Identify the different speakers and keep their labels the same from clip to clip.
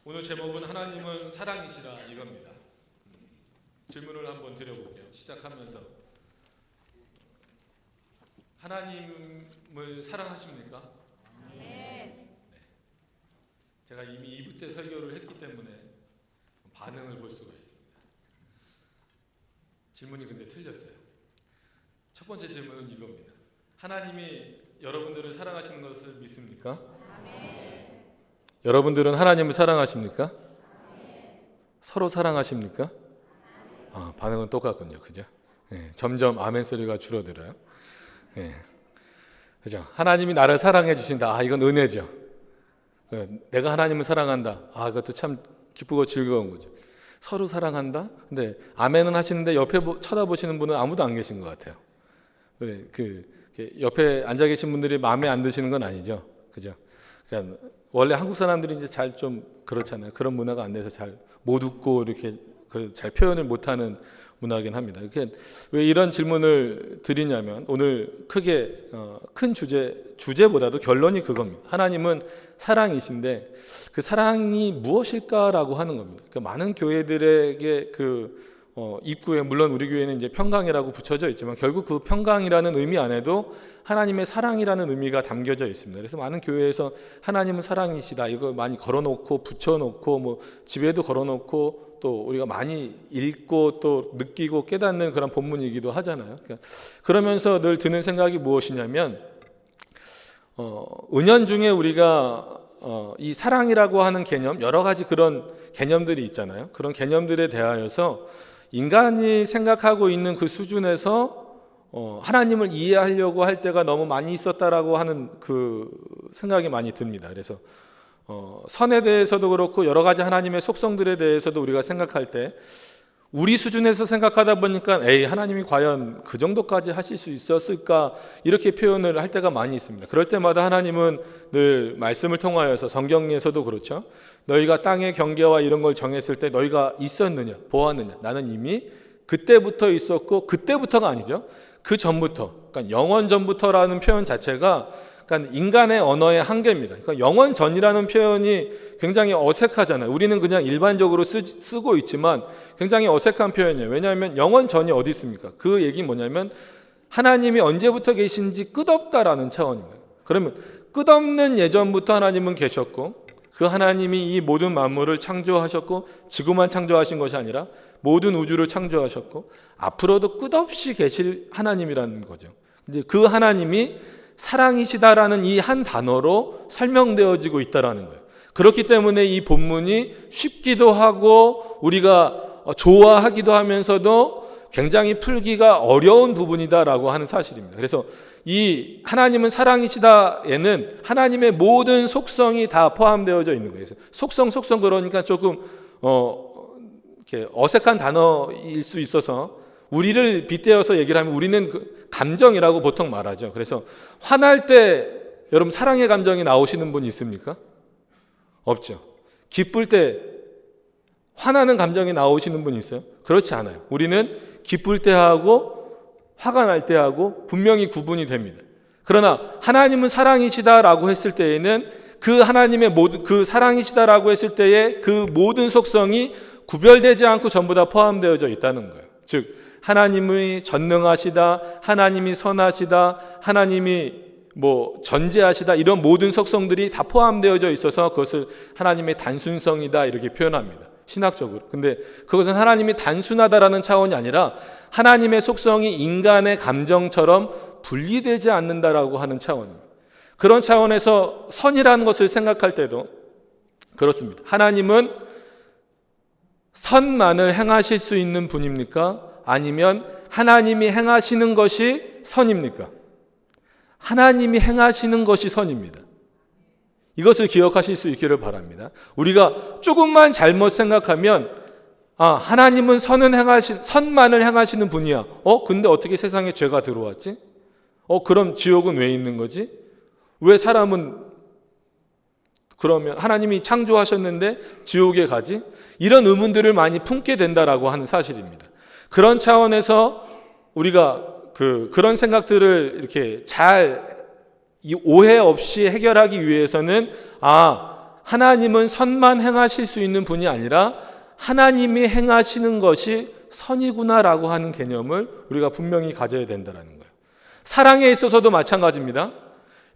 Speaker 1: 오늘 제목은 하나님은 사랑이시라 이겁니다. 질문을 한번 드려볼게요. 시작하면서 하나님을 사랑하십니까?
Speaker 2: 네.
Speaker 1: 제가 이미 2부 때 설교를 했기 때문에 반응을 볼 수가 있습니다. 질문이 근데 틀렸어요. 첫 번째 질문은 이겁니다. 하나님이 여러분들을 사랑하시는 것을 믿습니까? 여러분들은 하나님을 사랑하십니까? 서로 사랑하십니까? 반응은 똑같군요. 그죠? 점점 아멘 소리가 줄어들어요. 그죠? 하나님이 나를 사랑해 주신다. 이건 은혜죠. 내가 하나님을 사랑한다. 이것도 참 기쁘고 즐거운 거죠. 서로 사랑한다. 근데 아멘은 하시는데 옆에 쳐다보시는 분은 아무도 안 계신 것 같아요. 옆에 앉아 계신 분들이 마음에 안 드시는 건 아니죠. 그죠? 그러니까 원래 한국 사람들이 이제 잘 좀 그렇잖아요. 그런 문화가 안 돼서 잘 못 웃고 이렇게 잘 표현을 못하는 문화긴 합니다. 이렇게 왜 이런 질문을 드리냐면 오늘 크게 큰 주제보다도 결론이 그겁니다. 하나님은 사랑이신데 그 사랑이 무엇일까라고 하는 겁니다. 그러니까 많은 교회들에게 입구에 물론 우리 교회는 이제 평강이라고 붙여져 있지만 결국 그 평강이라는 의미 안에도 하나님의 사랑이라는 의미가 담겨져 있습니다. 그래서 많은 교회에서 하나님은 사랑이시다 이거 많이 걸어놓고 붙여놓고 뭐 집에도 걸어놓고 또 우리가 많이 읽고 또 느끼고 깨닫는 그런 본문이기도 하잖아요. 그러면서 늘 드는 생각이 무엇이냐면 은연중에 우리가 이 사랑이라고 하는 개념 여러 가지 그런 개념들이 있잖아요. 그런 개념들에 대하여서 인간이 생각하고 있는 그 수준에서 하나님을 이해하려고 할 때가 너무 많이 있었다라고 하는 그 생각이 많이 듭니다. 그래서 선에 대해서도 그렇고 여러 가지 하나님의 속성들에 대해서도 우리가 생각할 때 우리 수준에서 생각하다 보니까 하나님이 과연 그 정도까지 하실 수 있었을까 이렇게 표현을 할 때가 많이 있습니다. 그럴 때마다 하나님은 늘 말씀을 통하여서 성경에서도 그렇죠. 너희가 땅의 경계와 이런 걸 정했을 때 너희가 있었느냐 보았느냐 나는 이미 그때부터 있었고 그때부터가 아니죠. 그 전부터 그러니까 영원 전부터라는 표현 자체가 그러니까 인간의 언어의 한계입니다. 그러니까 영원 전이라는 표현이 굉장히 어색하잖아요. 우리는 그냥 일반적으로 쓰고 있지만 굉장히 어색한 표현이에요. 왜냐하면 영원 전이 어디 있습니까? 그 얘기 뭐냐면 하나님이 언제부터 계신지 끝없다라는 차원입니다. 그러면 끝없는 예전부터 하나님은 계셨고 그 하나님이 이 모든 만물을 창조하셨고 지구만 창조하신 것이 아니라 모든 우주를 창조하셨고 앞으로도 끝없이 계실 하나님이라는 거죠. 이제 그 하나님이 사랑이시다라는 이 한 단어로 설명되어지고 있다라는 거예요. 그렇기 때문에 이 본문이 쉽기도 하고 우리가 좋아하기도 하면서도 굉장히 풀기가 어려운 부분이다라고 하는 사실입니다. 그래서 이 하나님은 사랑이시다에는 하나님의 모든 속성이 다 포함되어져 있는 거예요. 속성 그러니까 조금 이렇게 어색한 단어일 수 있어서 우리를 빗대어서 얘기를 하면 우리는 감정이라고 보통 말하죠. 그래서 화날 때 여러분 사랑의 감정이 나오시는 분 있습니까? 없죠. 기쁠 때 화나는 감정이 나오시는 분 있어요? 그렇지 않아요. 우리는 기쁠 때 하고 화가 날 때 하고 분명히 구분이 됩니다. 그러나 하나님은 사랑이시다라고 했을 때에는 그 하나님의 모든 그 사랑이시다라고 했을 때의 그 모든 속성이 구별되지 않고 전부 다 포함되어져 있다는 거예요. 즉 하나님이 전능하시다, 하나님이 선하시다, 하나님이 전제하시다 이런 모든 속성들이 다 포함되어져 있어서 그것을 하나님의 단순성이다 이렇게 표현합니다. 신학적으로. 근데 그것은 하나님이 단순하다라는 차원이 아니라 하나님의 속성이 인간의 감정처럼 분리되지 않는다라고 하는 차원입니다. 그런 차원에서 선이라는 것을 생각할 때도 그렇습니다. 하나님은 선만을 행하실 수 있는 분입니까? 아니면 하나님이 행하시는 것이 선입니까? 하나님이 행하시는 것이 선입니다. 이것을 기억하실 수 있기를 바랍니다. 우리가 조금만 잘못 생각하면 하나님은 선만을 행하시는 분이야. 근데 어떻게 세상에 죄가 들어왔지? 그럼 지옥은 왜 있는 거지? 왜 사람은 그러면 하나님이 창조하셨는데 지옥에 가지? 이런 의문들을 많이 품게 된다라고 하는 사실입니다. 그런 차원에서 우리가 그런 생각들을 이렇게 잘 오해 없이 해결하기 위해서는 하나님은 선만 행하실 수 있는 분이 아니라 하나님이 행하시는 것이 선이구나라고 하는 개념을 우리가 분명히 가져야 된다는 거예요. 사랑에 있어서도 마찬가지입니다.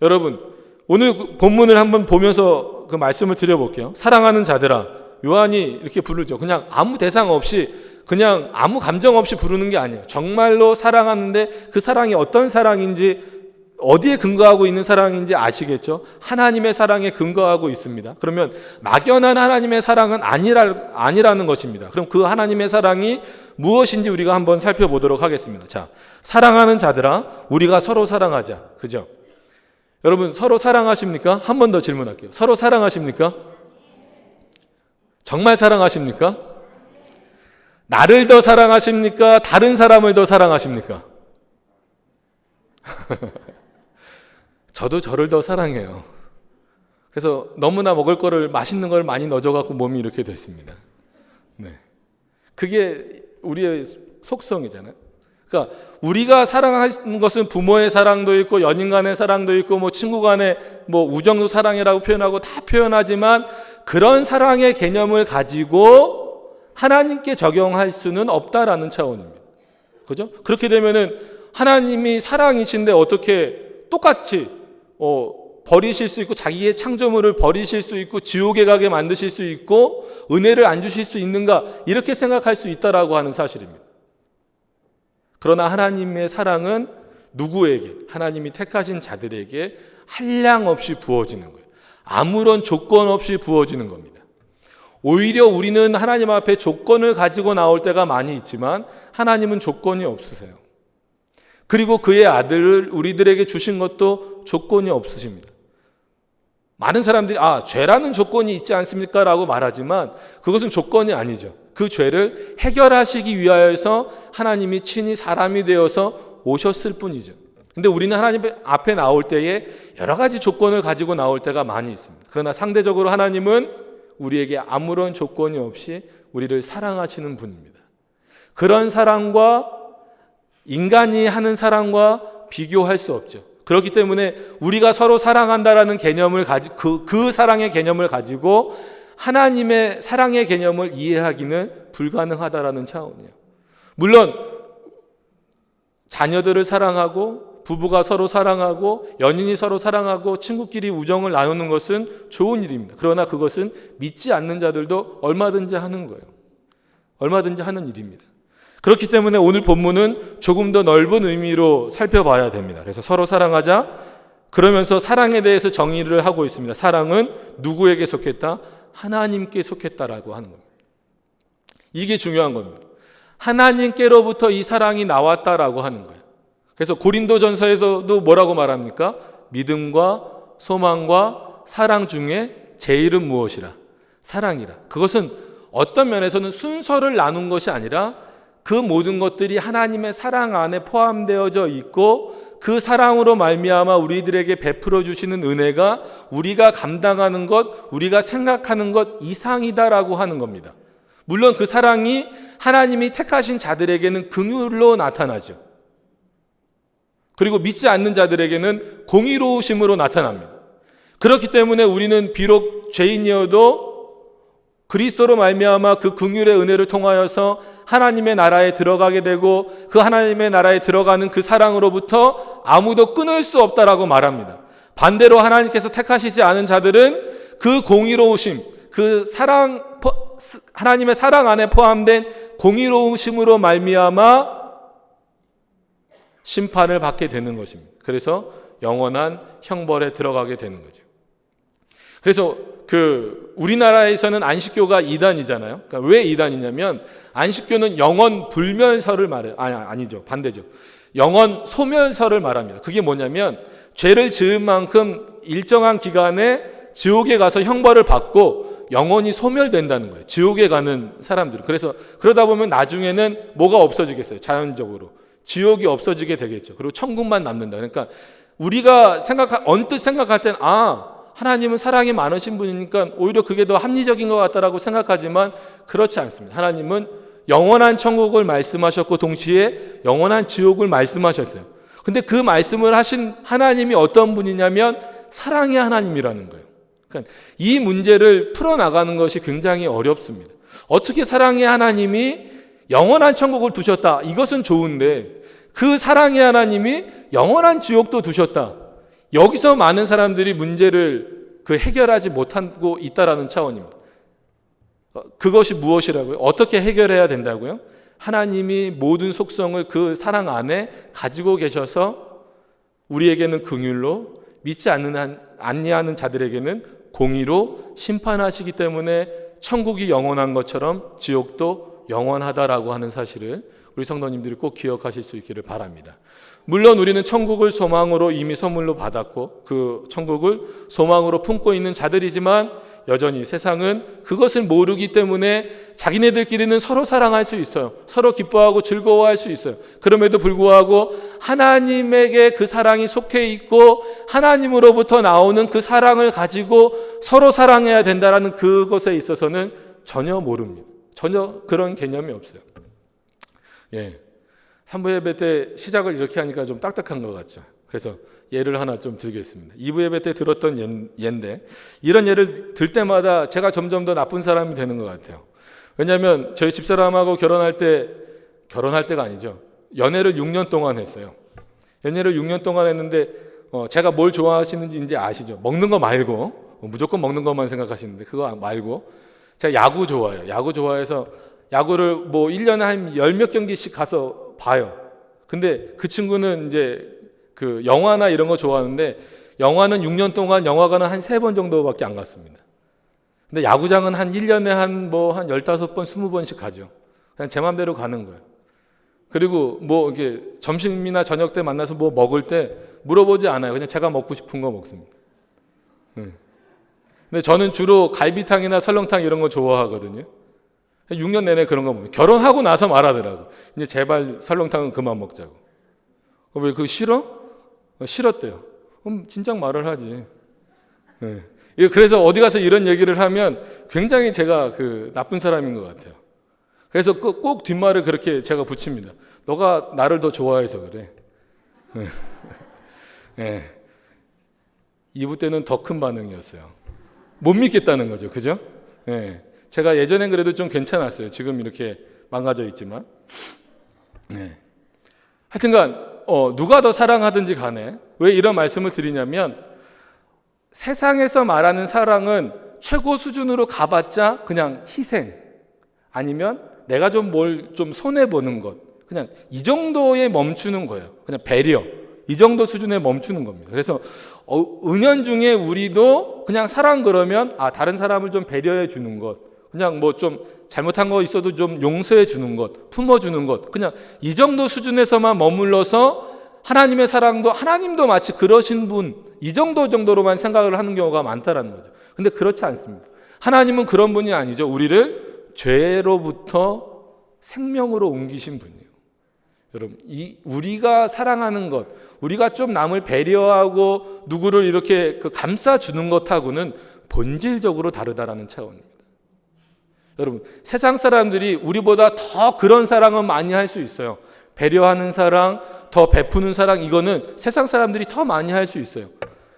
Speaker 1: 여러분, 오늘 본문을 한번 보면서 그 말씀을 드려볼게요. 사랑하는 자들아, 요한이 이렇게 부르죠. 그냥 아무 대상 없이, 그냥 아무 감정 없이 부르는 게 아니에요. 정말로 사랑하는데 그 사랑이 어떤 사랑인지, 어디에 근거하고 있는 사랑인지 아시겠죠? 하나님의 사랑에 근거하고 있습니다. 그러면 막연한 하나님의 사랑은 아니라는 것입니다. 그럼 그 하나님의 사랑이 무엇인지 우리가 한번 살펴보도록 하겠습니다. 자, 사랑하는 자들아, 우리가 서로 사랑하자. 그죠? 여러분, 서로 사랑하십니까? 한 번 더 질문할게요. 서로 사랑하십니까? 정말 사랑하십니까? 나를 더 사랑하십니까? 다른 사람을 더 사랑하십니까? 저도 저를 더 사랑해요. 그래서 너무나 먹을 거를, 맛있는 걸 많이 넣어줘갖고 몸이 이렇게 됐습니다. 네. 그게 우리의 속성이잖아요. 그러니까 우리가 사랑하는 것은 부모의 사랑도 있고 연인 간의 사랑도 있고 뭐 친구 간의 뭐 우정도 사랑이라고 표현하고 다 표현하지만 그런 사랑의 개념을 가지고 하나님께 적용할 수는 없다라는 차원입니다. 그죠? 그렇게 되면은 하나님이 사랑이신데 어떻게 똑같이 버리실 수 있고 자기의 창조물을 버리실 수 있고 지옥에 가게 만드실 수 있고 은혜를 안 주실 수 있는가, 이렇게 생각할 수 있다라고 하는 사실입니다. 그러나 하나님의 사랑은 누구에게? 하나님이 택하신 자들에게 한량없이 부어지는 거예요. 아무런 조건 없이 부어지는 겁니다. 오히려 우리는 하나님 앞에 조건을 가지고 나올 때가 많이 있지만 하나님은 조건이 없으세요. 그리고 그의 아들을 우리들에게 주신 것도 조건이 없으십니다. 많은 사람들이 죄라는 조건이 있지 않습니까? 라고 말하지만 그것은 조건이 아니죠. 그 죄를 해결하시기 위하여서 하나님이 친히 사람이 되어서 오셨을 뿐이죠. 근데 우리는 하나님 앞에 나올 때에 여러 가지 조건을 가지고 나올 때가 많이 있습니다. 그러나 상대적으로 하나님은 우리에게 아무런 조건이 없이 우리를 사랑하시는 분입니다. 그런 사랑과 인간이 하는 사랑과 비교할 수 없죠. 그렇기 때문에 우리가 서로 사랑한다라는 개념을 그 사랑의 개념을 가지고 하나님의 사랑의 개념을 이해하기는 불가능하다라는 차원이에요. 물론 자녀들을 사랑하고 부부가 서로 사랑하고 연인이 서로 사랑하고 친구끼리 우정을 나누는 것은 좋은 일입니다. 그러나 그것은 믿지 않는 자들도 얼마든지 하는 거예요. 얼마든지 하는 일입니다. 그렇기 때문에 오늘 본문은 조금 더 넓은 의미로 살펴봐야 됩니다. 그래서 서로 사랑하자, 그러면서 사랑에 대해서 정의를 하고 있습니다. 사랑은 누구에게 속했다? 하나님께 속했다라고 하는 겁니다. 이게 중요한 겁니다. 하나님께로부터 이 사랑이 나왔다라고 하는 거예요. 그래서 고린도전서에서도 뭐라고 말합니까? 믿음과 소망과 사랑 중에 제일은 무엇이라? 사랑이라. 그것은 어떤 면에서는 순서를 나눈 것이 아니라 그 모든 것들이 하나님의 사랑 안에 포함되어져 있고 그 사랑으로 말미암아 우리들에게 베풀어 주시는 은혜가 우리가 감당하는 것, 우리가 생각하는 것 이상이다라고 하는 겁니다. 물론 그 사랑이 하나님이 택하신 자들에게는 긍휼로 나타나죠. 그리고 믿지 않는 자들에게는 공의로우심으로 나타납니다. 그렇기 때문에 우리는 비록 죄인이어도 그리스도로 말미암아 그 긍휼의 은혜를 통하여서 하나님의 나라에 들어가게 되고 그 하나님의 나라에 들어가는 그 사랑으로부터 아무도 끊을 수 없다라고 말합니다. 반대로 하나님께서 택하시지 않은 자들은 그 공의로우심, 그 사랑, 하나님의 사랑 안에 포함된 공의로우심으로 말미암아 심판을 받게 되는 것입니다. 그래서 영원한 형벌에 들어가게 되는 거죠. 그래서 우리나라에서는 안식교가 이단이잖아요. 그러니까 왜 이단이냐면 안식교는 영원 불면설을 말해요. 아니죠. 반대죠. 영원 소멸설을 말합니다. 그게 뭐냐면 죄를 지은 만큼 일정한 기간에 지옥에 가서 형벌을 받고 영원히 소멸된다는 거예요. 지옥에 가는 사람들은. 그래서 그러다 보면 나중에는 뭐가 없어지겠어요? 자연적으로. 지옥이 없어지게 되겠죠. 그리고 천국만 남는다. 그러니까 우리가 언뜻 생각할 땐 하나님은 사랑이 많으신 분이니까 오히려 그게 더 합리적인 것 같다라고 생각하지만 그렇지 않습니다. 하나님은 영원한 천국을 말씀하셨고 동시에 영원한 지옥을 말씀하셨어요. 근데 그 말씀을 하신 하나님이 어떤 분이냐면 사랑의 하나님이라는 거예요. 그러니까 이 문제를 풀어나가는 것이 굉장히 어렵습니다. 어떻게 사랑의 하나님이 영원한 천국을 두셨다. 이것은 좋은데 그 사랑의 하나님이 영원한 지옥도 두셨다. 여기서 많은 사람들이 문제를 해결하지 못하고 있다라는 차원입니다. 그것이 무엇이라고요? 어떻게 해결해야 된다고요? 하나님이 모든 속성을 그 사랑 안에 가지고 계셔서 우리에게는 긍휼로, 믿지 않는 자들에게는 공의로 심판하시기 때문에 천국이 영원한 것처럼 지옥도 영원하다라고 하는 사실을 우리 성도님들이 꼭 기억하실 수 있기를 바랍니다. 물론 우리는 천국을 소망으로 이미 선물로 받았고 그 천국을 소망으로 품고 있는 자들이지만 여전히 세상은 그것을 모르기 때문에 자기네들끼리는 서로 사랑할 수 있어요. 서로 기뻐하고 즐거워할 수 있어요. 그럼에도 불구하고 하나님에게 그 사랑이 속해 있고 하나님으로부터 나오는 그 사랑을 가지고 서로 사랑해야 된다는 그것에 있어서는 전혀 모릅니다. 전혀 그런 개념이 없어요. 예, 3부 예배 때 시작을 이렇게 하니까 좀 딱딱한 것 같죠. 그래서 예를 하나 좀 들겠습니다. 2부 예배 때 들었던 예인데 이런 예를 들 때마다 제가 점점 더 나쁜 사람이 되는 것 같아요. 왜냐하면 저희 집사람하고 결혼할 때가 아니죠. 연애를 6년 동안 했어요. 연애를 6년 동안 했는데 제가 뭘 좋아하시는지 이제 아시죠? 먹는 거 말고 무조건 먹는 것만 생각하시는데 그거 말고 제가 야구 좋아해요. 야구 좋아해서 야구를 뭐 1년에 한 10몇 경기씩 가서 봐요. 근데 그 친구는 이제 그 영화나 이런 거 좋아하는데 영화는 6년 동안 영화관은 한 3번 정도밖에 안 갔습니다. 근데 야구장은 한 1년에 한 15번, 20번씩 가죠. 그냥 제 맘대로 가는 거예요. 그리고 뭐 이게 점심이나 저녁 때 만나서 뭐 먹을 때 물어보지 않아요. 그냥 제가 먹고 싶은 거 먹습니다. 근데 저는 주로 갈비탕이나 설렁탕 이런 거 좋아하거든요. 6년 내내 그런 거 먹어요. 결혼하고 나서 말하더라고. 이제 제발 설렁탕은 그만 먹자고. 왜 그거 싫어? 싫었대요. 그럼 진작 말을 하지. 네. 그래서 어디 가서 이런 얘기를 하면 굉장히 제가 나쁜 사람인 것 같아요. 그래서 꼭 뒷말을 그렇게 제가 붙입니다. 너가 나를 더 좋아해서 그래. 네. 2부 때는 더 큰 반응이었어요. 못 믿겠다는 거죠. 그죠? 네. 제가 예전엔 그래도 좀 괜찮았어요. 지금 이렇게 망가져 있지만. 네. 하여튼간 누가 더 사랑하든지 간에 왜 이런 말씀을 드리냐면 세상에서 말하는 사랑은 최고 수준으로 가봤자 그냥 희생 아니면 내가 좀 뭘 좀 손해보는 것 그냥 이 정도에 멈추는 거예요. 그냥 배려 이 정도 수준에 멈추는 겁니다. 그래서 은연중에 우리도 그냥 사랑 그러면 다른 사람을 좀 배려해 주는 것 그냥 뭐 좀 잘못한 거 있어도 좀 용서해 주는 것, 품어주는 것, 그냥 이 정도 수준에서만 머물러서 하나님의 사랑도 하나님도 마치 그러신 분, 이 정도로만 생각을 하는 경우가 많다라는 거죠. 근데 그렇지 않습니다. 하나님은 그런 분이 아니죠. 우리를 죄로부터 생명으로 옮기신 분이에요. 여러분, 우리가 사랑하는 것, 우리가 좀 남을 배려하고 누구를 이렇게 감싸주는 것하고는 본질적으로 다르다라는 차원입니다. 여러분, 세상 사람들이 우리보다 더 그런 사랑은 많이 할 수 있어요. 배려하는 사랑, 더 베푸는 사랑, 이거는 세상 사람들이 더 많이 할 수 있어요.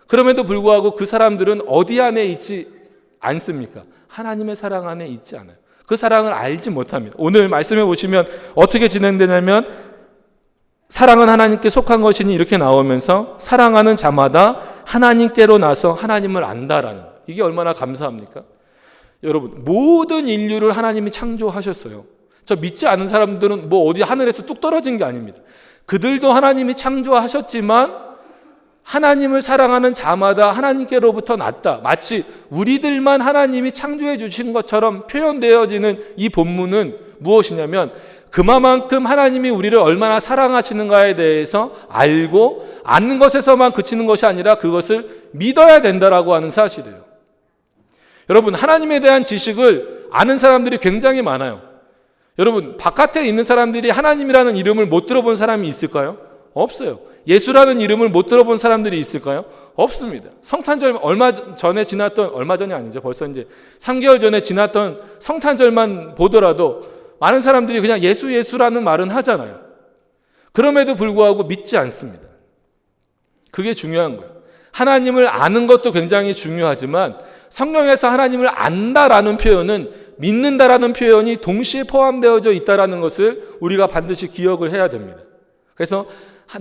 Speaker 1: 그럼에도 불구하고 그 사람들은 어디 안에 있지 않습니까? 하나님의 사랑 안에 있지 않아요. 그 사랑을 알지 못합니다. 오늘 말씀해 보시면 어떻게 진행되냐면 사랑은 하나님께 속한 것이니 이렇게 나오면서 사랑하는 자마다 하나님께로 나서 하나님을 안다라는, 이게 얼마나 감사합니까? 여러분, 모든 인류를 하나님이 창조하셨어요. 저 믿지 않은 사람들은 뭐 어디 하늘에서 뚝 떨어진 게 아닙니다. 그들도 하나님이 창조하셨지만 하나님을 사랑하는 자마다 하나님께로부터 났다. 마치 우리들만 하나님이 창조해 주신 것처럼 표현되어지는 이 본문은 무엇이냐면 그만큼 하나님이 우리를 얼마나 사랑하시는가에 대해서 알고 아는 것에서만 그치는 것이 아니라 그것을 믿어야 된다라고 하는 사실이에요. 여러분, 하나님에 대한 지식을 아는 사람들이 굉장히 많아요. 여러분, 바깥에 있는 사람들이 하나님이라는 이름을 못 들어본 사람이 있을까요? 없어요. 예수라는 이름을 못 들어본 사람들이 있을까요? 없습니다. 성탄절 얼마 전이 아니죠. 벌써 이제 3개월 전에 지났던 성탄절만 보더라도 많은 사람들이 그냥 예수라는 말은 하잖아요. 그럼에도 불구하고 믿지 않습니다. 그게 중요한 거예요. 하나님을 아는 것도 굉장히 중요하지만 성경에서 하나님을 안다라는 표현은 믿는다라는 표현이 동시에 포함되어져 있다라는 것을 우리가 반드시 기억을 해야 됩니다. 그래서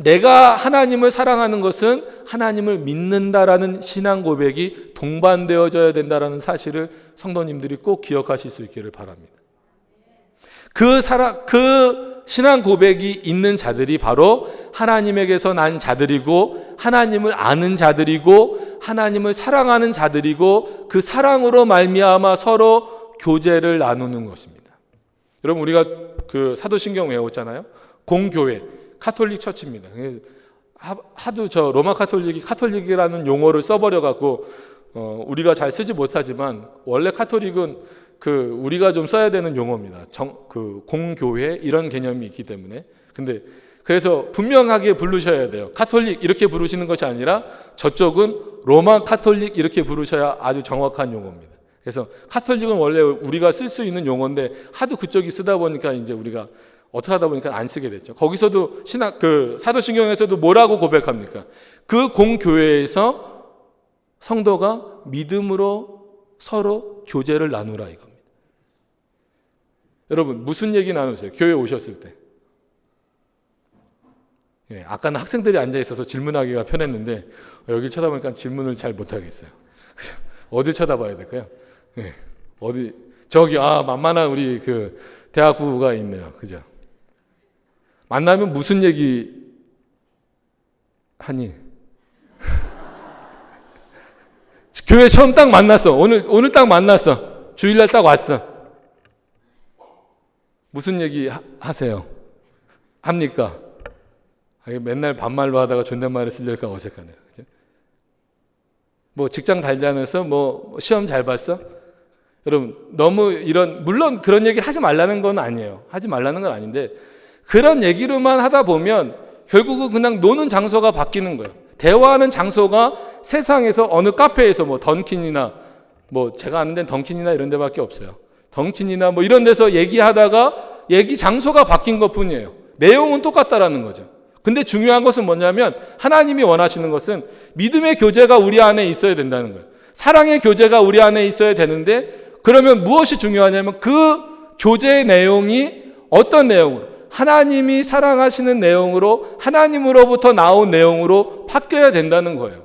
Speaker 1: 내가 하나님을 사랑하는 것은 하나님을 믿는다라는 신앙 고백이 동반되어져야 된다라는 사실을 성도님들이 꼭 기억하실 수 있기를 바랍니다. 그 신앙 고백이 있는 자들이 바로 하나님에게서 난 자들이고 하나님을 아는 자들이고 하나님을 사랑하는 자들이고 그 사랑으로 말미암아 서로 교제를 나누는 것입니다. 여러분 우리가 그 사도신경 외웠잖아요. 공교회, 카톨릭 처치입니다. 하도 저 로마 카톨릭이 카톨릭이라는 용어를 써버려 갖고 우리가 잘 쓰지 못하지만 원래 카톨릭은 우리가 좀 써야 되는 용어입니다. 공교회 이런 개념이 있기 때문에. 근데 그래서 분명하게 부르셔야 돼요. 카톨릭 이렇게 부르시는 것이 아니라 저쪽은 로마 카톨릭 이렇게 부르셔야 아주 정확한 용어입니다. 그래서 카톨릭은 원래 우리가 쓸 수 있는 용어인데 하도 그쪽이 쓰다 보니까 이제 우리가 어떻게 하다 보니까 안 쓰게 됐죠. 거기서도 사도신경에서도 뭐라고 고백합니까? 그 공교회에서 성도가 믿음으로 서로 교제를 나누라 이겁니다. 여러분 무슨 얘기 나누세요? 교회 오셨을 때. 아까는 학생들이 앉아 있어서 질문하기가 편했는데 여기 쳐다보니까 질문을 잘 못하겠어요. 어딜 쳐다봐야 될까요? 어디 저기 만만한 우리 대학 부부가 있네요. 그죠? 만나면 무슨 얘기 하니? 교회 처음 딱 만났어. 오늘 딱 만났어. 주일날 딱 왔어. 무슨 얘기 하세요? 합니까? 맨날 반말로 하다가 존댓말을 쓰려니까 어색하네요. 그죠? 뭐 직장 잘 다녀서 뭐 시험 잘 봤어? 여러분 너무 물론 그런 얘기 하지 말라는 건 아니에요. 하지 말라는 건 아닌데 그런 얘기로만 하다 보면 결국은 그냥 노는 장소가 바뀌는 거예요. 대화하는 장소가 세상에서 어느 카페에서 뭐 던킨이나 뭐 제가 아는 데는 던킨이나 이런 데밖에 없어요. 던킨이나 뭐 이런 데서 얘기하다가 얘기 장소가 바뀐 것 뿐이에요. 내용은 똑같다라는 거죠. 근데 중요한 것은 뭐냐면 하나님이 원하시는 것은 믿음의 교제가 우리 안에 있어야 된다는 거예요. 사랑의 교제가 우리 안에 있어야 되는데 그러면 무엇이 중요하냐면 그 교제의 내용이 어떤 내용으로 하나님이 사랑하시는 내용으로 하나님으로부터 나온 내용으로 바뀌어야 된다는 거예요.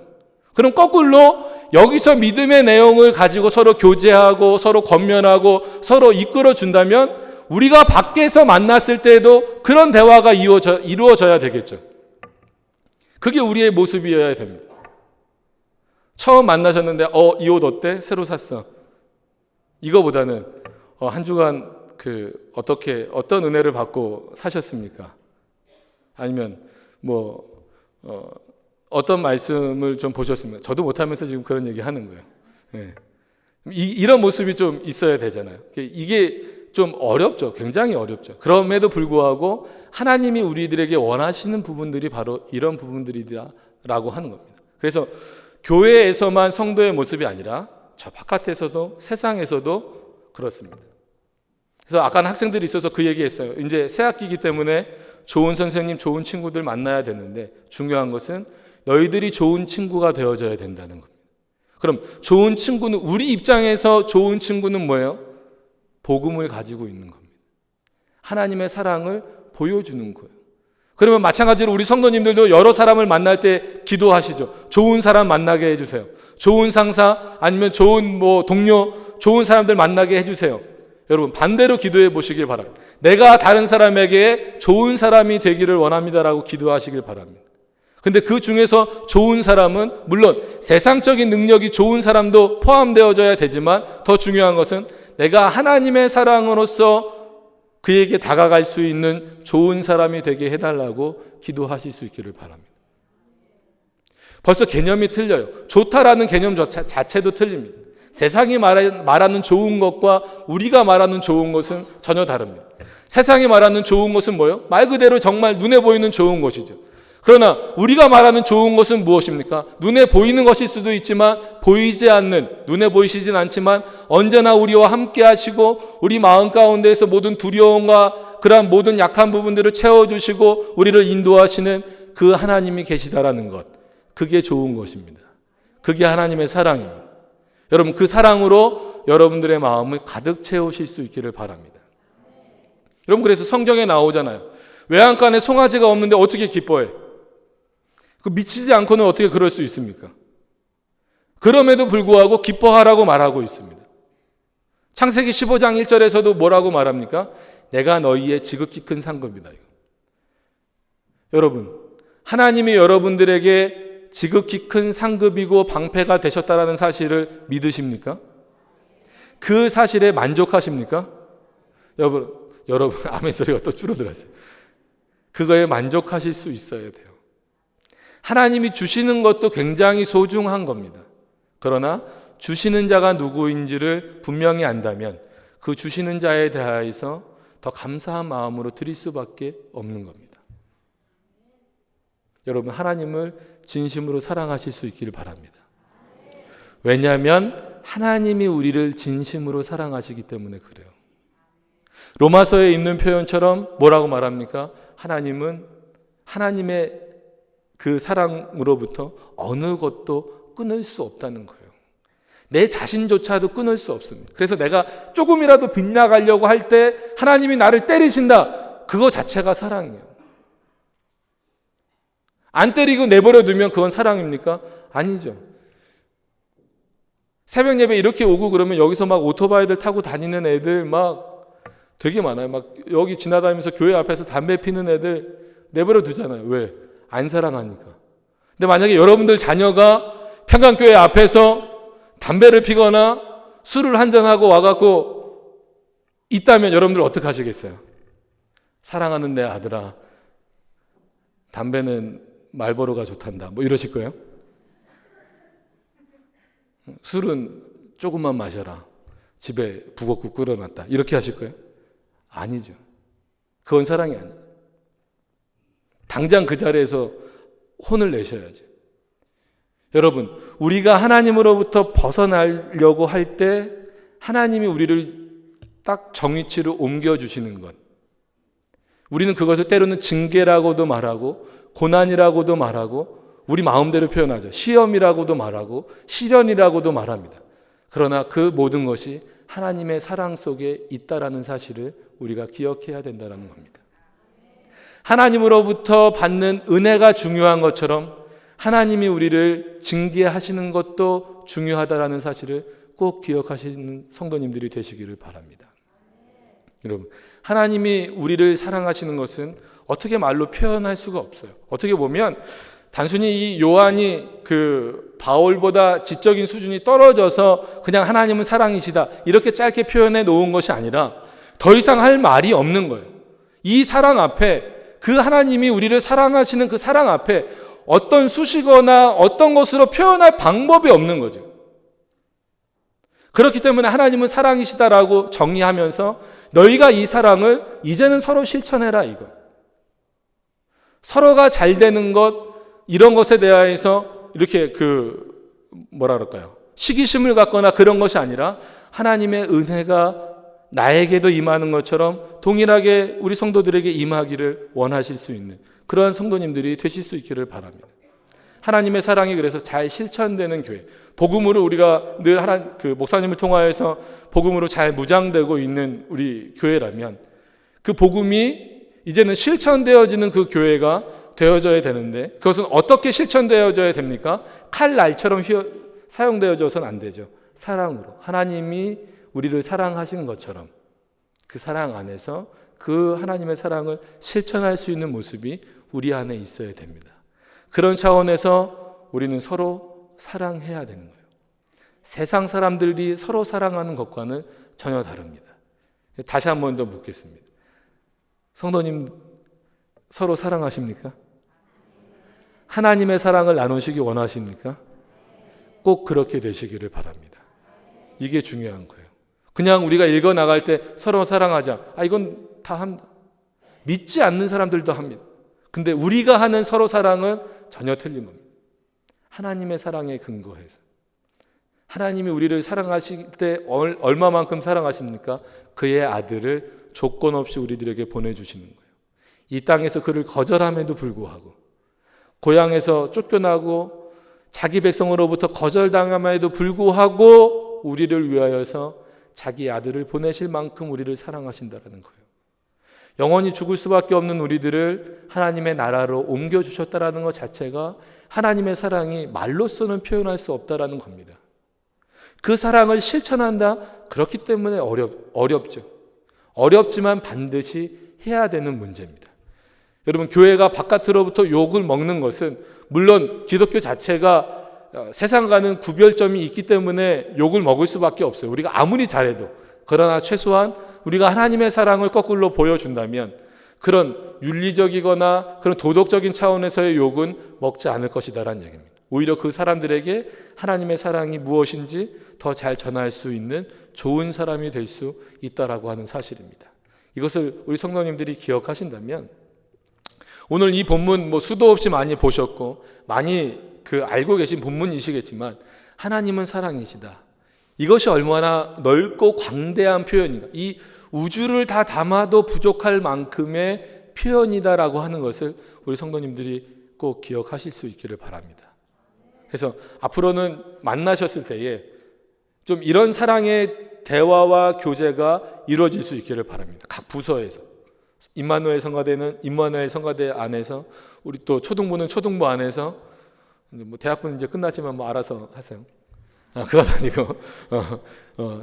Speaker 1: 그럼 거꾸로 여기서 믿음의 내용을 가지고 서로 교제하고 서로 권면하고 서로 이끌어 준다면 우리가 밖에서 만났을 때도 그런 대화가 이루어져야 되겠죠. 그게 우리의 모습이어야 됩니다. 처음 만나셨는데 이 옷 어때? 새로 샀어. 이거보다는 한 주간 어떤 은혜를 받고 사셨습니까? 아니면 어떤 말씀을 좀 보셨습니까? 저도 못하면서 지금 그런 얘기 하는 거예요. 네. 이런 모습이 좀 있어야 되잖아요. 이게 좀 어렵죠. 굉장히 어렵죠. 그럼에도 불구하고 하나님이 우리들에게 원하시는 부분들이 바로 이런 부분들이라고 하는 겁니다. 그래서 교회에서만 성도의 모습이 아니라 저 바깥에서도 세상에서도 그렇습니다. 그래서 아까는 학생들이 있어서 그 얘기했어요. 이제 새 학기이기 때문에 좋은 선생님, 좋은 친구들 만나야 되는데 중요한 것은 너희들이 좋은 친구가 되어져야 된다는 겁니다. 그럼 좋은 친구는 우리 입장에서 좋은 친구는 뭐예요? 복음을 가지고 있는 겁니다. 하나님의 사랑을 보여주는 거예요. 그러면 마찬가지로 우리 성도님들도 여러 사람을 만날 때 기도하시죠. 좋은 사람 만나게 해주세요. 좋은 상사 아니면 좋은 동료, 좋은 사람들 만나게 해주세요. 여러분 반대로 기도해 보시길 바랍니다. 내가 다른 사람에게 좋은 사람이 되기를 원합니다라고 기도하시길 바랍니다. 근데 그 중에서 좋은 사람은 물론 세상적인 능력이 좋은 사람도 포함되어져야 되지만 더 중요한 것은 내가 하나님의 사랑으로서 그에게 다가갈 수 있는 좋은 사람이 되게 해달라고 기도하실 수 있기를 바랍니다. 벌써 개념이 틀려요. 좋다라는 개념 자체도 틀립니다. 세상이 말하는 좋은 것과 우리가 말하는 좋은 것은 전혀 다릅니다. 세상이 말하는 좋은 것은 뭐예요? 말 그대로 정말 눈에 보이는 좋은 것이죠. 그러나 우리가 말하는 좋은 것은 무엇입니까? 눈에 보이는 것일 수도 있지만 보이지 않는, 눈에 보이시진 않지만 언제나 우리와 함께 하시고 우리 마음 가운데에서 모든 두려움과 그러한 모든 약한 부분들을 채워주시고 우리를 인도하시는 그 하나님이 계시다라는 것, 그게 좋은 것입니다. 그게 하나님의 사랑입니다. 여러분, 그 사랑으로 여러분들의 마음을 가득 채우실 수 있기를 바랍니다. 여러분, 그래서 성경에 나오잖아요. 외양간에 송아지가 없는데 어떻게 기뻐해? 그 미치지 않고는 어떻게 그럴 수 있습니까? 그럼에도 불구하고 기뻐하라고 말하고 있습니다. 창세기 15장 1절에서도 뭐라고 말합니까? 내가 너희의 지극히 큰 상급이다. 여러분, 하나님이 여러분들에게 지극히 큰 상급이고 방패가 되셨다라는 사실을 믿으십니까? 그 사실에 만족하십니까? 여러분 아멘 소리가 또 줄어들었어요. 그거에 만족하실 수 있어야 돼요. 하나님이 주시는 것도 굉장히 소중한 겁니다. 그러나 주시는 자가 누구인지를 분명히 안다면 그 주시는 자에 대하여서 더 감사한 마음으로 드릴 수밖에 없는 겁니다. 여러분, 하나님을 진심으로 사랑하실 수 있기를 바랍니다. 왜냐하면 하나님이 우리를 진심으로 사랑하시기 때문에 그래요. 로마서에 있는 표현처럼 뭐라고 말합니까? 하나님은 하나님의 그 사랑으로부터 어느 것도 끊을 수 없다는 거예요. 내 자신조차도 끊을 수 없습니다. 그래서 내가 조금이라도 빗나가려고 할 때 하나님이 나를 때리신다. 그거 자체가 사랑이에요. 안 때리고 내버려 두면 그건 사랑입니까? 아니죠. 새벽 예배 이렇게 오고 그러면 여기서 막 오토바이들 타고 다니는 애들 막 되게 많아요. 막 여기 지나다니면서 교회 앞에서 담배 피는 애들 내버려 두잖아요. 왜? 안 사랑하니까. 근데 만약에 여러분들 자녀가 평강교회 앞에서 담배를 피거나 술을 한잔하고 와갖고 있다면 여러분들 어떻게 하시겠어요? 사랑하는 내 아들아, 담배는 말보로가 좋단다. 뭐 이러실 거예요? 술은 조금만 마셔라. 집에 북엇국 끓여놨다. 이렇게 하실 거예요? 아니죠. 그건 사랑이 아니에요. 당장 그 자리에서 혼을 내셔야죠. 여러분, 우리가 하나님으로부터 벗어나려고 할 때 하나님이 우리를 딱 정위치로 옮겨주시는 것. 우리는 그것을 때로는 징계라고도 말하고 고난이라고도 말하고 우리 마음대로 표현하죠. 시험이라고도 말하고 시련이라고도 말합니다. 그러나 그 모든 것이 하나님의 사랑 속에 있다라는 사실을 우리가 기억해야 된다는 겁니다. 하나님으로부터 받는 은혜가 중요한 것처럼 하나님이 우리를 징계하시는 것도 중요하다라는 사실을 꼭 기억하시는 성도님들이 되시기를 바랍니다. 여러분, 하나님이 우리를 사랑하시는 것은 어떻게 말로 표현할 수가 없어요. 어떻게 보면 단순히 이 요한이 그 바울보다 지적인 수준이 떨어져서 그냥 하나님은 사랑이시다 이렇게 짧게 표현해 놓은 것이 아니라 더 이상 할 말이 없는 거예요. 이 사랑 앞에, 그 하나님이 우리를 사랑하시는 그 사랑 앞에 어떤 수식어나 어떤 것으로 표현할 방법이 없는 거죠. 그렇기 때문에 하나님은 사랑이시다라고 정의하면서 너희가 이 사랑을 이제는 서로 실천해라 이거. 서로가 잘 되는 것, 이런 것에 대해서 이렇게 뭐라 그럴까요? 시기심을 갖거나 그런 것이 아니라 하나님의 은혜가 나에게도 임하는 것처럼 동일하게 우리 성도들에게 임하기를 원하실 수 있는 그러한 성도님들이 되실 수 있기를 바랍니다. 하나님의 사랑이 그래서 잘 실천되는 교회, 복음으로 우리가 늘 목사님을 통하여서 복음으로 잘 무장되고 있는 우리 교회라면 그 복음이 이제는 실천되어지는 그 교회가 되어져야 되는데 그것은 어떻게 실천되어져야 됩니까? 칼날처럼 사용되어져서는 안 되죠. 사랑으로. 하나님이 우리를 사랑하신 것처럼 그 사랑 안에서 그 하나님의 사랑을 실천할 수 있는 모습이 우리 안에 있어야 됩니다. 그런 차원에서 우리는 서로 사랑해야 되는 거예요. 세상 사람들이 서로 사랑하는 것과는 전혀 다릅니다. 다시 한 번 더 묻겠습니다. 성도님 서로 사랑하십니까? 하나님의 사랑을 나누시기 원하십니까? 꼭 그렇게 되시기를 바랍니다. 이게 중요한 거예요. 그냥 우리가 읽어 나갈 때 서로 사랑하자. 이건 다 합니다. 믿지 않는 사람들도 합니다. 근데 우리가 하는 서로 사랑은 전혀 틀린 겁니다. 하나님의 사랑에 근거해서. 하나님이 우리를 사랑하실 때 얼마만큼 사랑하십니까? 그의 아들을 조건 없이 우리들에게 보내주시는 거예요. 이 땅에서 그를 거절함에도 불구하고 고향에서 쫓겨나고 자기 백성으로부터 거절당함에도 불구하고 우리를 위하여서 자기 아들을 보내실 만큼 우리를 사랑하신다라는 거예요. 영원히 죽을 수밖에 없는 우리들을 하나님의 나라로 옮겨주셨다라는 것 자체가 하나님의 사랑이 말로서는 표현할 수 없다라는 겁니다. 그 사랑을 실천한다? 그렇기 때문에 어렵죠. 어렵지만 반드시 해야 되는 문제입니다. 여러분, 교회가 바깥으로부터 욕을 먹는 것은 물론 기독교 자체가 세상과는 구별점이 있기 때문에 욕을 먹을 수밖에 없어요. 우리가 아무리 잘해도. 그러나 최소한 우리가 하나님의 사랑을 거꾸로 보여준다면 그런 윤리적이거나 그런 도덕적인 차원에서의 욕은 먹지 않을 것이다라는 얘기입니다. 오히려 그 사람들에게 하나님의 사랑이 무엇인지 더 잘 전할 수 있는 좋은 사람이 될 수 있다라고 하는 사실입니다. 이것을 우리 성도님들이 기억하신다면 오늘 이 본문 수도 없이 많이 보셨고 많이 알고 계신 본문이시겠지만 하나님은 사랑이시다. 이것이 얼마나 넓고 광대한 표현인가. 이 우주를 다 담아도 부족할 만큼의 표현이다라고 하는 것을 우리 성도님들이 꼭 기억하실 수 있기를 바랍니다. 그래서 앞으로는 만나셨을 때에 좀 이런 사랑의 대화와 교제가 이루어질 수 있기를 바랍니다. 각 부서에서. 임마누엘 성가대는 임마누엘 성가대 안에서, 우리 또 초등부는 초등부 안에서, 대학부는 이제 끝났지만 알아서 하세요. 그건 아니고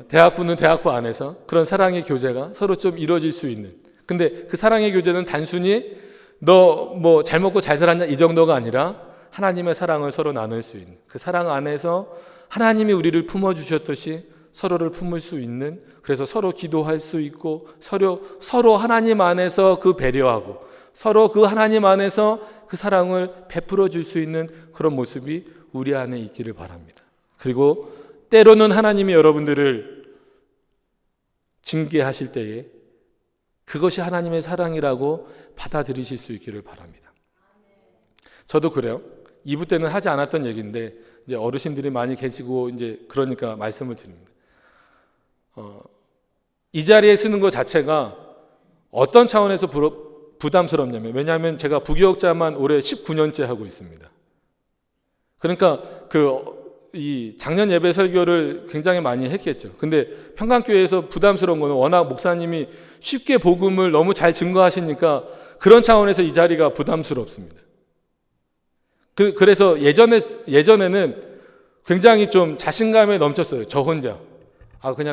Speaker 1: 대학부는 대학부 안에서 그런 사랑의 교제가 서로 좀 이루어질 수 있는. 근데 그 사랑의 교제는 단순히 너 잘 먹고 잘 살았냐 이 정도가 아니라 하나님의 사랑을 서로 나눌 수 있는, 그 사랑 안에서 하나님이 우리를 품어주셨듯이 서로를 품을 수 있는, 그래서 서로 기도할 수 있고 서로 하나님 안에서 그 배려하고 서로 그 하나님 안에서 그 사랑을 베풀어 줄 수 있는 그런 모습이 우리 안에 있기를 바랍니다. 그리고 때로는 하나님이 여러분들을 징계하실 때에 그것이 하나님의 사랑이라고 받아들이실 수 있기를 바랍니다. 저도 그래요. 2부 때는 하지 않았던 얘기인데 이제 어르신들이 많이 계시고 이제 그러니까 말씀을 드립니다. 이 자리에 쓰는 것 자체가 어떤 차원에서 부담스럽냐면, 왜냐하면 제가 부교역자만 올해 19년째 하고 있습니다. 그러니까 이 작년 예배 설교를 굉장히 많이 했겠죠. 근데 평강교회에서 부담스러운 거는 워낙 목사님이 쉽게 복음을 너무 잘 증거하시니까 그런 차원에서 이 자리가 부담스럽습니다. 그래서 예전에는 굉장히 좀 자신감에 넘쳤어요. 저 혼자.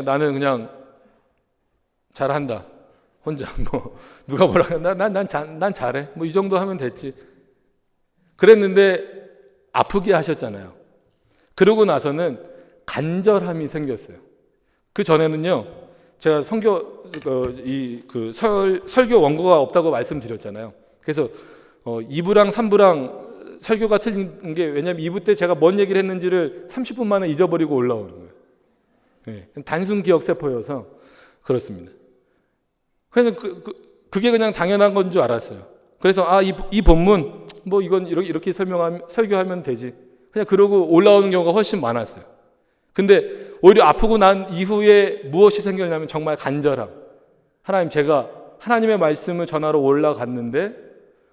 Speaker 1: 나는 그냥 잘한다. 혼자 누가 뭐라 하나 난 잘해. 이 정도 하면 됐지. 그랬는데 아프게 하셨잖아요. 그러고 나서는 간절함이 생겼어요. 그 전에는요, 제가 설교 원고가 없다고 말씀드렸잖아요. 그래서 2부랑 3부랑 설교가 틀린 게, 왜냐하면 2부 때 제가 뭔 얘기를 했는지를 30분 만에 잊어버리고 올라오는 거예요. 네, 단순 기억 세포여서 그렇습니다. 그래서 그게 그냥 당연한 건 줄 알았어요. 그래서 이 본문 이건 이렇게 설교하면 되지. 그냥 그러고 올라오는 경우가 훨씬 많았어요. 근데 오히려 아프고 난 이후에 무엇이 생겼냐면 정말 간절함. 하나님, 제가 하나님의 말씀을 전하러 올라갔는데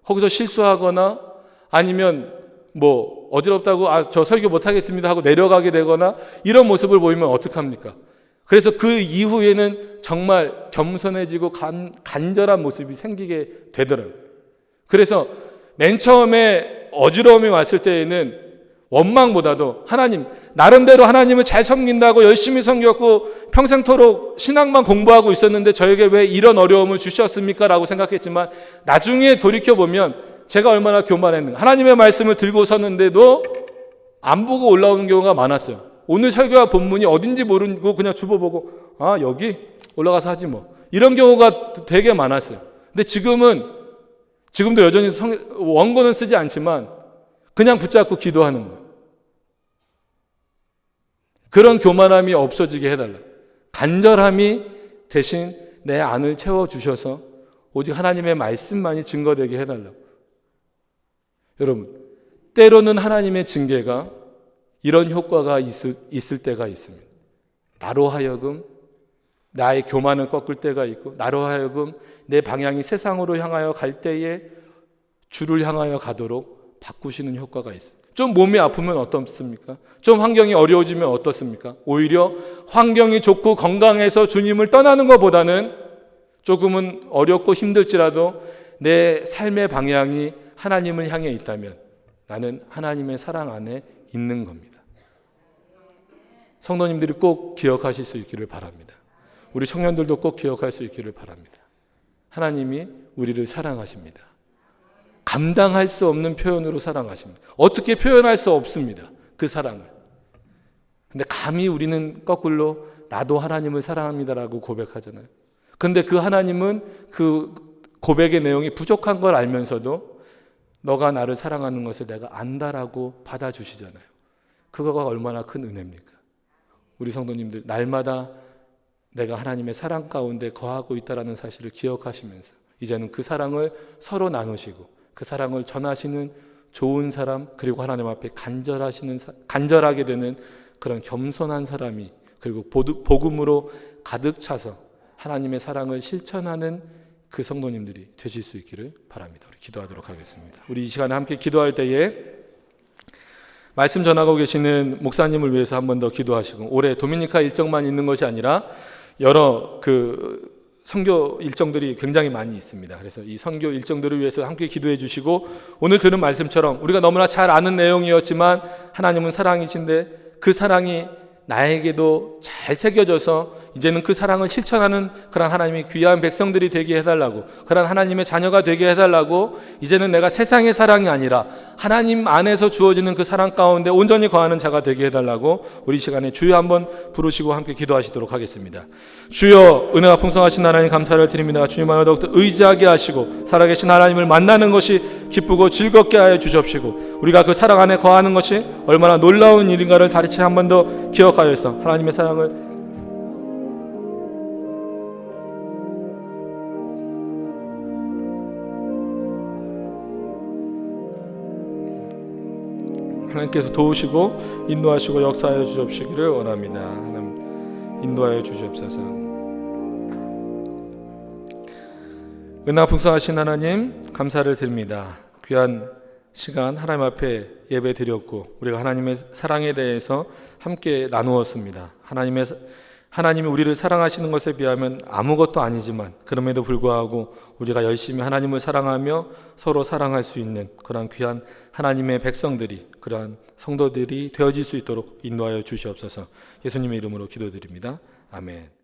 Speaker 1: 거기서 실수하거나 아니면 어지럽다고 저 설교 못하겠습니다 하고 내려가게 되거나 이런 모습을 보이면 어떡합니까? 그래서 그 이후에는 정말 겸손해지고 간절한 모습이 생기게 되더라고요. 그래서 맨 처음에 어지러움이 왔을 때에는 원망보다도 하나님, 나름대로 하나님을 잘 섬긴다고 열심히 섬겼고 평생토록 신앙만 공부하고 있었는데 저에게 왜 이런 어려움을 주셨습니까? 라고 생각했지만 나중에 돌이켜보면 제가 얼마나 교만했는가. 하나님의 말씀을 들고 섰는데도 안 보고 올라오는 경우가 많았어요. 오늘 설교와 본문이 어딘지 모르고 그냥 주보보고 여기 올라가서 하지 이런 경우가 되게 많았어요. 근데 지금도 여전히 원고는 쓰지 않지만 그냥 붙잡고 기도하는 거예요. 그런 교만함이 없어지게 해달라. 간절함이 대신 내 안을 채워주셔서 오직 하나님의 말씀만이 증거되게 해달라고. 여러분, 때로는 하나님의 징계가 이런 효과가 있을 때가 있습니다. 나로 하여금 나의 교만을 꺾을 때가 있고, 나로 하여금 내 방향이 세상으로 향하여 갈 때에 주를 향하여 가도록 바꾸시는 효과가 있어요. 좀 몸이 아프면 어떻습니까? 좀 환경이 어려워지면 어떻습니까? 오히려 환경이 좋고 건강해서 주님을 떠나는 것보다는 조금은 어렵고 힘들지라도 내 삶의 방향이 하나님을 향해 있다면 나는 하나님의 사랑 안에 있는 겁니다. 성도님들이 꼭 기억하실 수 있기를 바랍니다. 우리 청년들도 꼭 기억할 수 있기를 바랍니다. 하나님이 우리를 사랑하십니다. 감당할 수 없는 표현으로 사랑하십니다. 어떻게 표현할 수 없습니다. 그 사랑을. 근데 감히 우리는 거꾸로 나도 하나님을 사랑합니다라고 고백하잖아요. 근데 그 하나님은 그 고백의 내용이 부족한 걸 알면서도 너가 나를 사랑하는 것을 내가 안다라고 받아주시잖아요. 그거가 얼마나 큰 은혜입니까? 우리 성도님들 날마다 내가 하나님의 사랑 가운데 거하고 있다는 사실을 기억하시면서 이제는 그 사랑을 서로 나누시고 그 사랑을 전하시는 좋은 사람, 그리고 하나님 앞에 간절하게 되는 그런 겸손한 사람이, 그리고 복음으로 가득 차서 하나님의 사랑을 실천하는 그 성도님들이 되실 수 있기를 바랍니다. 우리 기도하도록 하겠습니다. 우리 이 시간에 함께 기도할 때에 말씀 전하고 계시는 목사님을 위해서 한 번 더 기도하시고, 올해 도미니카 일정만 있는 것이 아니라 여러 선교 일정들이 굉장히 많이 있습니다. 그래서 이 선교 일정들을 위해서 함께 기도해 주시고, 오늘 들은 말씀처럼 우리가 너무나 잘 아는 내용이었지만 하나님은 사랑이신데 그 사랑이 나에게도 잘 새겨져서 이제는 그 사랑을 실천하는 그런 하나님의 귀한 백성들이 되게 해달라고, 그런 하나님의 자녀가 되게 해달라고, 이제는 내가 세상의 사랑이 아니라 하나님 안에서 주어지는 그 사랑 가운데 온전히 거하는 자가 되게 해달라고 우리 시간에 주여 한번 부르시고 함께 기도하시도록 하겠습니다. 주여, 은혜가 풍성하신 하나님 감사를 드립니다. 주님 안에 더욱더 의지하게 하시고 살아계신 하나님을 만나는 것이 기쁘고 즐겁게 하여 주십시고, 우리가 그 사랑 안에 거하는 것이 얼마나 놀라운 일인가를 다시 한 번 더 기억하여서 하나님의 사랑을 하나님께서 도우시고 인도하시고 역사하여 주옵시기를 원합니다. 하나님 인도하여 주시옵소서. 은혜가 풍성하신 하나님 감사를 드립니다. 귀한 시간 하나님 앞에 예배 드렸고 우리가 하나님의 사랑에 대해서 함께 나누었습니다. 하나님이 우리를 사랑하시는 것에 비하면 아무것도 아니지만 그럼에도 불구하고 우리가 열심히 하나님을 사랑하며 서로 사랑할 수 있는 그러한 귀한 하나님의 백성들이, 그러한 성도들이 되어질 수 있도록 인도하여 주시옵소서. 예수님의 이름으로 기도드립니다. 아멘.